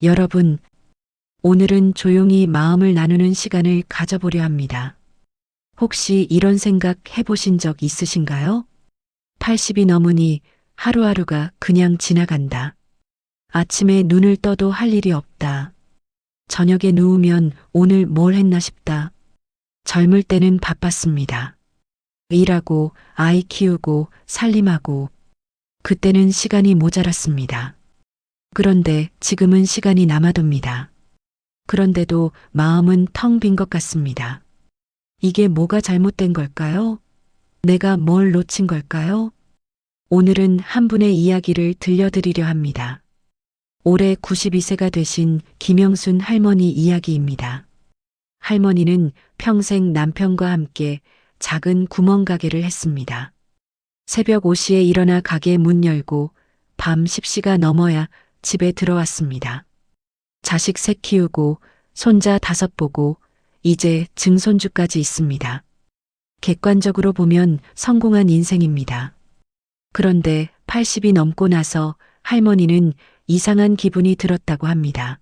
여러분, 오늘은 조용히 마음을 나누는 시간을 가져보려 합니다. 혹시 이런 생각 해보신 적 있으신가요? 80이 넘으니 하루하루가 그냥 지나간다. 아침에 눈을 떠도 할 일이 없다. 저녁에 누우면 오늘 뭘 했나 싶다. 젊을 때는 바빴습니다. 일하고 아이 키우고 살림하고 그때는 시간이 모자랐습니다. 그런데 지금은 시간이 남아돕니다. 그런데도 마음은 텅 빈 것 같습니다. 이게 뭐가 잘못된 걸까요? 내가 뭘 놓친 걸까요? 오늘은 한 분의 이야기를 들려드리려 합니다. 올해 92세가 되신 김영순 할머니 이야기입니다. 할머니는 평생 남편과 함께 작은 구멍가게를 했습니다. 새벽 5시에 일어나 가게 문 열고 밤 10시가 넘어야 집에 들어왔습니다. 자식 셋 키우고 손자 5 보고 이제 증손주까지 있습니다. 객관적으로 보면 성공한 인생입니다. 그런데 80이 넘고 나서 할머니는 이상한 기분이 들었다고 합니다.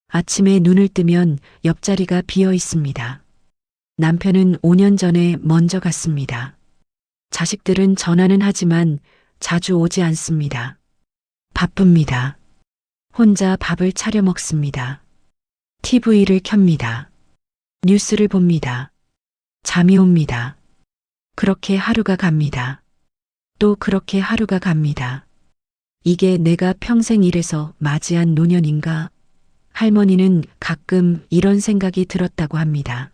아침에 눈을 뜨면 옆자리가 비어 있습니다. 남편은 5년 전에 먼저 갔습니다. 자식들은 전화는 하지만 자주 오지 않습니다. 바쁩니다. 혼자 밥을 차려 먹습니다. TV를 켭니다. 뉴스를 봅니다. 잠이 옵니다. 그렇게 하루가 갑니다. 또 그렇게 하루가 갑니다. 이게 내가 평생 일해서 맞이한 노년인가? 할머니는 가끔 이런 생각이 들었다고 합니다.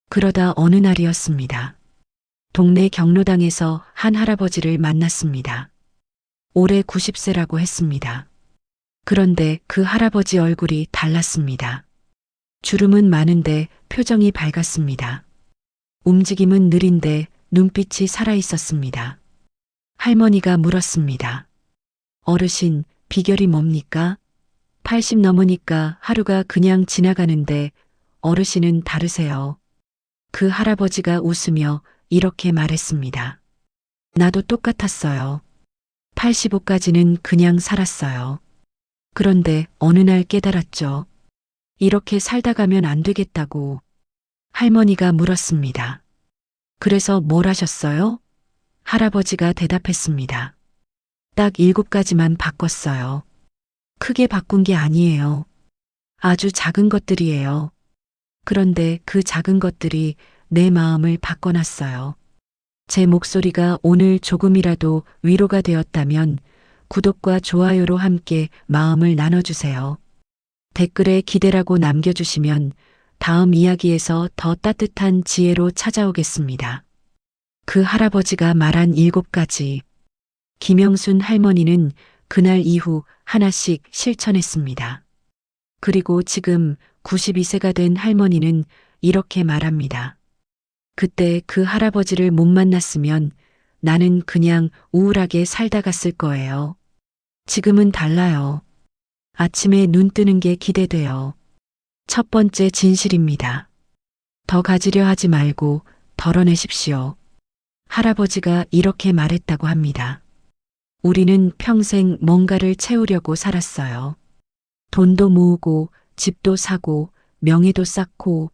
그러다 어느 날이었습니다. 동네 경로당에서 한 할아버지를 만났습니다. 올해 90세라고 했습니다. 그런데 그 할아버지 얼굴이 달랐습니다. 주름은 많은데 표정이 밝았습니다. 움직임은 느린데 눈빛이 살아있었습니다. 할머니가 물었습니다. 어르신, 비결이 뭡니까? 80 넘으니까 하루가 그냥 지나가는데 어르신은 다르세요. 그 할아버지가 웃으며 이렇게 말했습니다. 나도 똑같았어요. 85까지는 그냥 살았어요. 그런데 어느 날 깨달았죠. 이렇게 살다 가면 안 되겠다고. 할머니가 물었습니다. 그래서 뭘 하셨어요? 할아버지가 대답했습니다. 딱 7가지만 바꿨어요. 크게 바꾼 게 아니에요. 아주 작은 것들이에요. 그런데 그 작은 것들이 내 마음을 바꿔놨어요. 제 목소리가 오늘 조금이라도 위로가 되었다면 구독과 좋아요로 함께 마음을 나눠주세요. 댓글에 기대라고 남겨주시면 다음 이야기에서 더 따뜻한 지혜로 찾아오겠습니다. 그 할아버지가 말한 7가지. 김영순 할머니는 그날 이후 하나씩 실천했습니다. 그리고 지금 92세가 된 할머니는 이렇게 말합니다. 그때 그 할아버지를 못 만났으면 나는 그냥 우울하게 살다 갔을 거예요. 지금은 달라요. 아침에 눈 뜨는 게 기대돼요. 첫 번째 진실입니다. 더 가지려 하지 말고 덜어내십시오. 할아버지가 이렇게 말했다고 합니다. 우리는 평생 뭔가를 채우려고 살았어요. 돈도 모으고 집도 사고 명예도 쌓고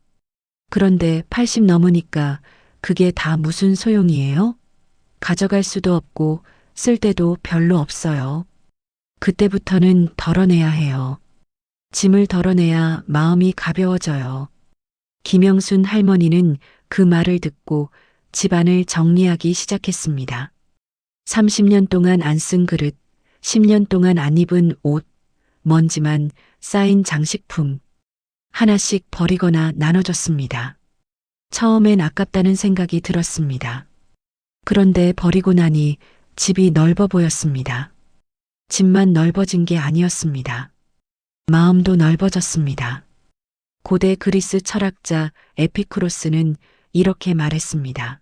그런데 80 넘으니까 그게 다 무슨 소용이에요? 가져갈 수도 없고 쓸 데도 별로 없어요. 그때부터는 덜어내야 해요. 짐을 덜어내야 마음이 가벼워져요. 김영순 할머니는 그 말을 듣고 집안을 정리하기 시작했습니다. 30년 동안 안 쓴 그릇, 10년 동안 안 입은 옷, 먼지만 쌓인 장식품, 하나씩 버리거나 나눠줬습니다. 처음엔 아깝다는 생각이 들었습니다. 그런데 버리고 나니 집이 넓어 보였습니다. 집만 넓어진 게 아니었습니다. 마음도 넓어졌습니다. 고대 그리스 철학자 에피쿠로스는 이렇게 말했습니다.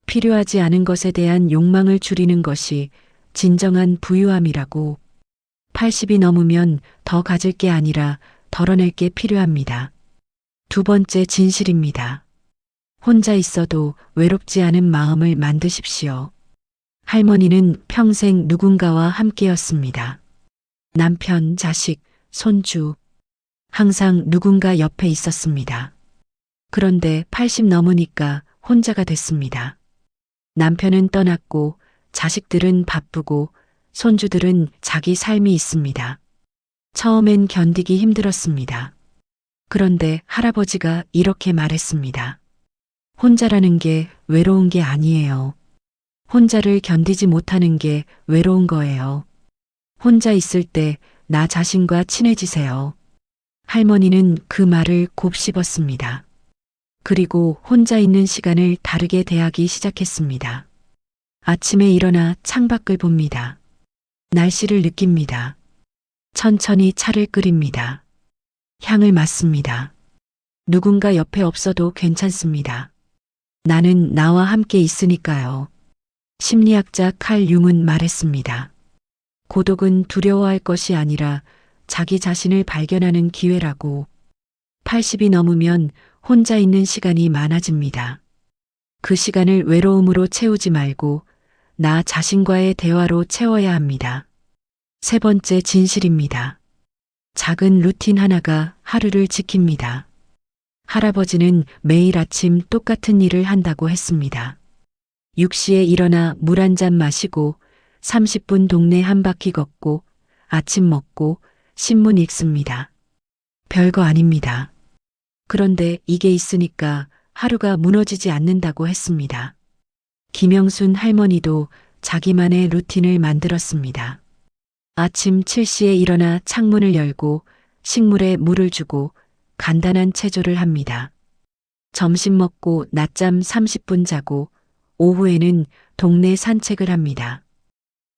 필요하지 않은 것에 대한 욕망을 줄이는 것이 진정한 부유함이라고. 80이 넘으면 더 가질 게 아니라 덜어낼 게 필요합니다. 두 번째 진실입니다. 혼자 있어도 외롭지 않은 마음을 만드십시오. 할머니는 평생 누군가와 함께였습니다. 남편, 자식, 손주. 항상 누군가 옆에 있었습니다. 그런데 80 넘으니까 혼자가 됐습니다. 남편은 떠났고 자식들은 바쁘고 손주들은 자기 삶이 있습니다. 처음엔 견디기 힘들었습니다. 그런데 할아버지가 이렇게 말했습니다. 혼자라는 게 외로운 게 아니에요. 혼자를 견디지 못하는 게 외로운 거예요. 혼자 있을 때 나 자신과 친해지세요. 할머니는 그 말을 곱씹었습니다. 그리고 혼자 있는 시간을 다르게 대하기 시작했습니다. 아침에 일어나 창밖을 봅니다. 날씨를 느낍니다. 천천히 차를 끓입니다. 향을 맡습니다. 누군가 옆에 없어도 괜찮습니다. 나는 나와 함께 있으니까요. 심리학자 칼 융은 말했습니다. 고독은 두려워할 것이 아니라 자기 자신을 발견하는 기회라고. 80이 넘으면 혼자 있는 시간이 많아집니다. 그 시간을 외로움으로 채우지 말고 나 자신과의 대화로 채워야 합니다. 세 번째 진실입니다. 작은 루틴 하나가 하루를 지킵니다. 할아버지는 매일 아침 똑같은 일을 한다고 했습니다. 6시에 일어나 물 한 잔 마시고 30분 동네 한 바퀴 걷고 아침 먹고 신문 읽습니다. 별거 아닙니다. 그런데 이게 있으니까 하루가 무너지지 않는다고 했습니다. 김영순 할머니도 자기만의 루틴을 만들었습니다. 아침 7시에 일어나 창문을 열고 식물에 물을 주고 간단한 체조를 합니다. 점심 먹고 낮잠 30분 자고 오후에는 동네 산책을 합니다.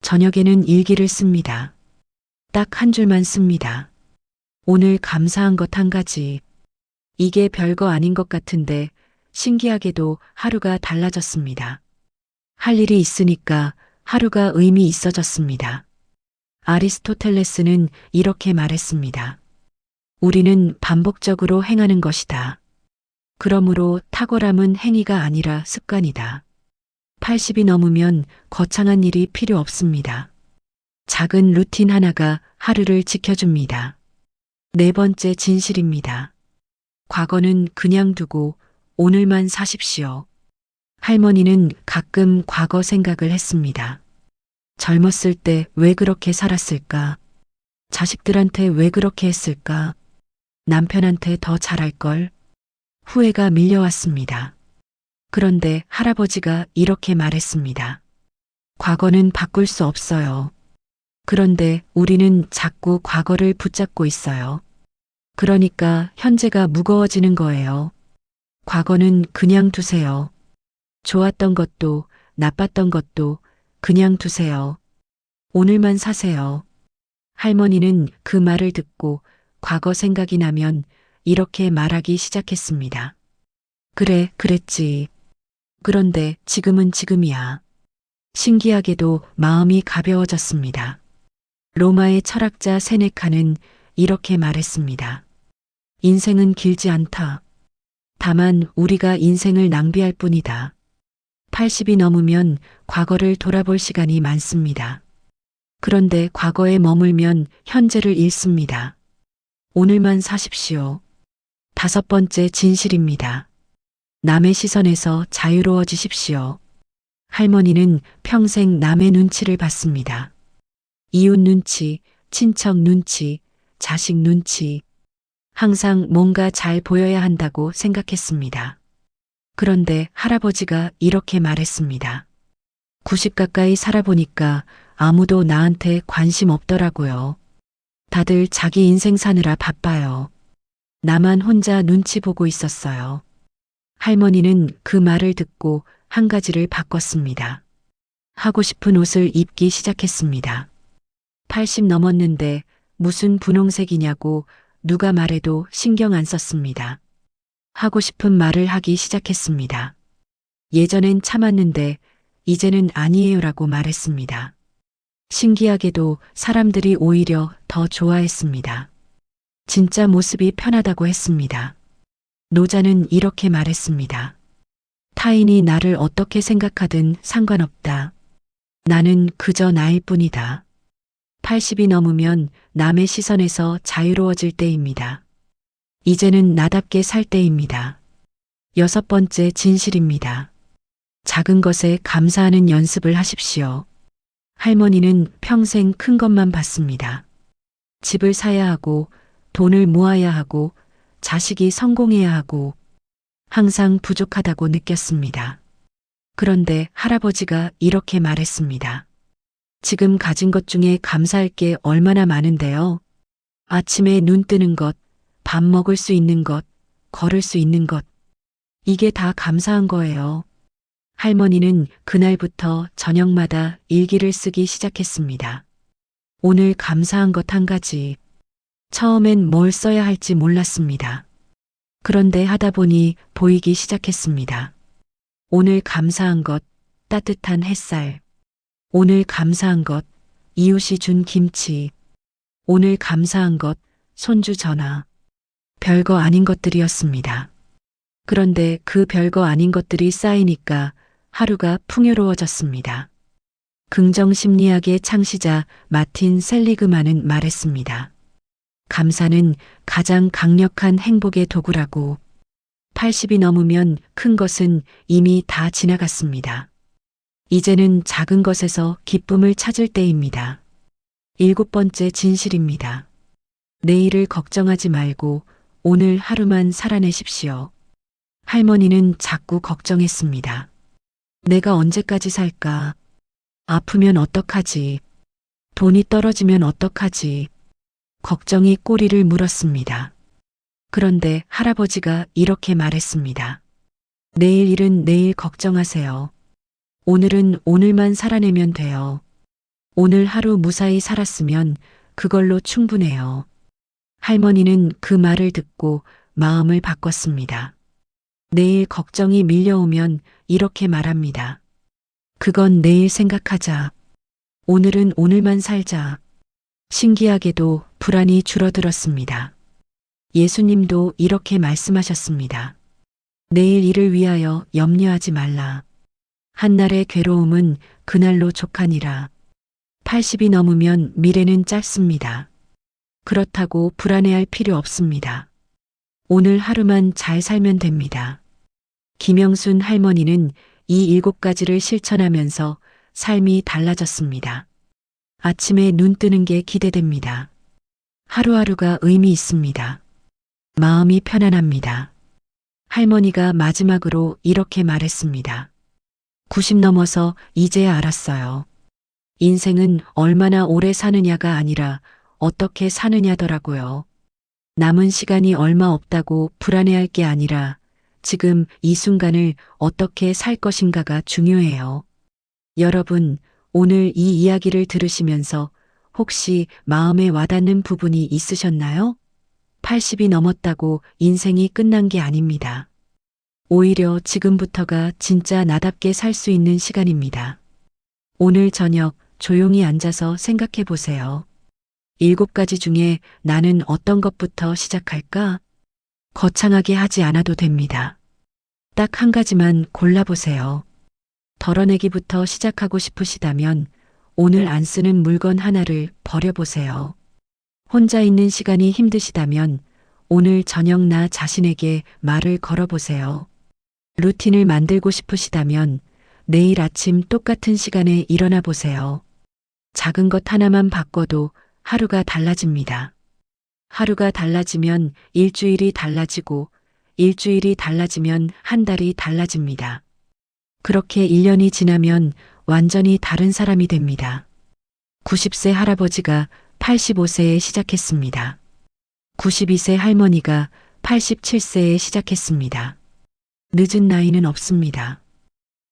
저녁에는 일기를 씁니다. 딱 한 줄만 씁니다. 오늘 감사한 것 한 가지. 이게 별거 아닌 것 같은데 신기하게도 하루가 달라졌습니다. 할 일이 있으니까 하루가 의미 있어졌습니다. 아리스토텔레스는 이렇게 말했습니다. 우리는 반복적으로 행하는 것이다. 그러므로 탁월함은 행위가 아니라 습관이다. 80이 넘으면 거창한 일이 필요 없습니다. 작은 루틴 하나가 하루를 지켜줍니다. 네 번째 진실입니다. 과거는 그냥 두고 오늘만 사십시오. 할머니는 가끔 과거 생각을 했습니다. 젊었을 때 왜 그렇게 살았을까? 자식들한테 왜 그렇게 했을까? 남편한테 더 잘할걸? 후회가 밀려왔습니다. 그런데 할아버지가 이렇게 말했습니다. 과거는 바꿀 수 없어요. 그런데 우리는 자꾸 과거를 붙잡고 있어요. 그러니까 현재가 무거워지는 거예요. 과거는 그냥 두세요. 좋았던 것도 나빴던 것도 그냥 두세요. 오늘만 사세요. 할머니는 그 말을 듣고 과거 생각이 나면 이렇게 말하기 시작했습니다. 그래, 그랬지. 그런데 지금은 지금이야. 신기하게도 마음이 가벼워졌습니다. 로마의 철학자 세네카는 이렇게 말했습니다. 인생은 길지 않다. 다만 우리가 인생을 낭비할 뿐이다. 80이 넘으면 과거를 돌아볼 시간이 많습니다. 그런데 과거에 머물면 현재를 잃습니다. 오늘만 사십시오. 다섯 번째 진실입니다. 남의 시선에서 자유로워지십시오. 할머니는 평생 남의 눈치를 봤습니다. 이웃 눈치, 친척 눈치, 자식 눈치. 항상 뭔가 잘 보여야 한다고 생각했습니다. 그런데 할아버지가 이렇게 말했습니다. 90 가까이 살아보니까 아무도 나한테 관심 없더라고요. 다들 자기 인생 사느라 바빠요. 나만 혼자 눈치 보고 있었어요. 할머니는 그 말을 듣고 한 가지를 바꿨습니다. 하고 싶은 옷을 입기 시작했습니다. 80 넘었는데 무슨 분홍색이냐고 누가 말해도 신경 안 썼습니다. 하고 싶은 말을 하기 시작했습니다. 예전엔 참았는데 이제는 아니에요라고 말했습니다. 신기하게도 사람들이 오히려 더 좋아했습니다. 진짜 모습이 편하다고 했습니다. 노자는 이렇게 말했습니다. 타인이 나를 어떻게 생각하든 상관없다. 나는 그저 나일 뿐이다. 80이 넘으면 남의 시선에서 자유로워질 때입니다. 이제는 나답게 살 때입니다. 6번째 진실입니다. 작은 것에 감사하는 연습을 하십시오. 할머니는 평생 큰 것만 봤습니다. 집을 사야 하고, 돈을 모아야 하고, 자식이 성공해야 하고, 항상 부족하다고 느꼈습니다. 그런데 할아버지가 이렇게 말했습니다. 지금 가진 것 중에 감사할 게 얼마나 많은데요. 아침에 눈 뜨는 것, 밥 먹을 수 있는 것, 걸을 수 있는 것. 이게 다 감사한 거예요. 할머니는 그날부터 저녁마다 일기를 쓰기 시작했습니다. 오늘 감사한 것 한 가지. 처음엔 뭘 써야 할지 몰랐습니다. 그런데 하다 보니 보이기 시작했습니다. 오늘 감사한 것, 따뜻한 햇살. 오늘 감사한 것, 이웃이 준 김치. 오늘 감사한 것, 손주 전화. 별거 아닌 것들이었습니다. 그런데 그 별거 아닌 것들이 쌓이니까 하루가 풍요로워졌습니다. 긍정심리학의 창시자 마틴 셀리그만은 말했습니다. 감사는 가장 강력한 행복의 도구라고. 80이 넘으면 큰 것은 이미 다 지나갔습니다. 이제는 작은 것에서 기쁨을 찾을 때입니다. 7번째 진실입니다. 내일을 걱정하지 말고 오늘 하루만 살아내십시오. 할머니는 자꾸 걱정했습니다. 내가 언제까지 살까? 아프면 어떡하지? 돈이 떨어지면 어떡하지? 걱정이 꼬리를 물었습니다. 그런데 할아버지가 이렇게 말했습니다. 내일 일은 내일 걱정하세요. 오늘은 오늘만 살아내면 돼요. 오늘 하루 무사히 살았으면 그걸로 충분해요. 할머니는 그 말을 듣고 마음을 바꿨습니다. 내일 걱정이 밀려오면 이렇게 말합니다. 그건 내일 생각하자. 오늘은 오늘만 살자. 신기하게도 불안이 줄어들었습니다. 예수님도 이렇게 말씀하셨습니다. 내일 일을 위하여 염려하지 말라. 한날의 괴로움은 그날로 족하니라. 80이 넘으면 미래는 짧습니다. 그렇다고 불안해할 필요 없습니다. 오늘 하루만 잘 살면 됩니다. 김영순 할머니는 이 7가지를 실천하면서 삶이 달라졌습니다. 아침에 눈 뜨는 게 기대됩니다. 하루하루가 의미 있습니다. 마음이 편안합니다. 할머니가 마지막으로 이렇게 말했습니다. 90 넘어서 이제야 알았어요. 인생은 얼마나 오래 사느냐가 아니라 어떻게 사느냐더라고요. 남은 시간이 얼마 없다고 불안해할 게 아니라 지금 이 순간을 어떻게 살 것인가가 중요해요. 여러분, 오늘 이 이야기를 들으시면서 혹시 마음에 와닿는 부분이 있으셨나요? 80이 넘었다고 인생이 끝난 게 아닙니다. 오히려 지금부터가 진짜 나답게 살 수 있는 시간입니다. 오늘 저녁 조용히 앉아서 생각해 보세요. 7가지 중에 나는 어떤 것부터 시작할까? 거창하게 하지 않아도 됩니다. 딱 한 가지만 골라보세요. 덜어내기부터 시작하고 싶으시다면 오늘 안 쓰는 물건 하나를 버려보세요. 혼자 있는 시간이 힘드시다면 오늘 저녁 나 자신에게 말을 걸어보세요. 루틴을 만들고 싶으시다면 내일 아침 똑같은 시간에 일어나 보세요. 작은 것 하나만 바꿔도 하루가 달라집니다. 하루가 달라지면 일주일이 달라지고 일주일이 달라지면 한 달이 달라집니다. 그렇게 1년이 지나면 완전히 다른 사람이 됩니다. 90세 할아버지가 85세에 시작했습니다. 92세 할머니가 87세에 시작했습니다. 늦은 나이는 없습니다.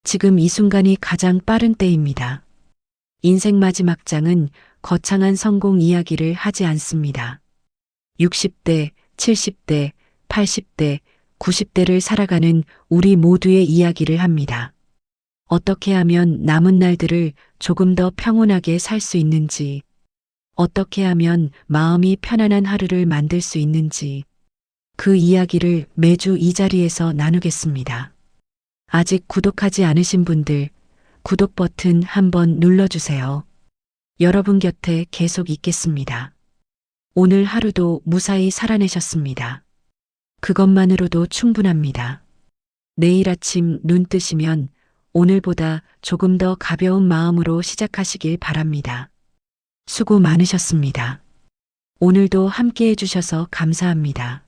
지금 이 순간이 가장 빠른 때입니다. 인생 마지막 장은 거창한 성공 이야기를 하지 않습니다. 60대, 70대, 80대, 90대를 살아가는 우리 모두의 이야기를 합니다. 어떻게 하면 남은 날들을 조금 더 평온하게 살 수 있는지, 어떻게 하면 마음이 편안한 하루를 만들 수 있는지, 그 이야기를 매주 이 자리에서 나누겠습니다. 아직 구독하지 않으신 분들, 구독 버튼 한번 눌러주세요. 여러분 곁에 계속 있겠습니다. 오늘 하루도 무사히 살아내셨습니다. 그것만으로도 충분합니다. 내일 아침 눈 뜨시면 오늘보다 조금 더 가벼운 마음으로 시작하시길 바랍니다. 수고 많으셨습니다. 오늘도 함께 해주셔서 감사합니다.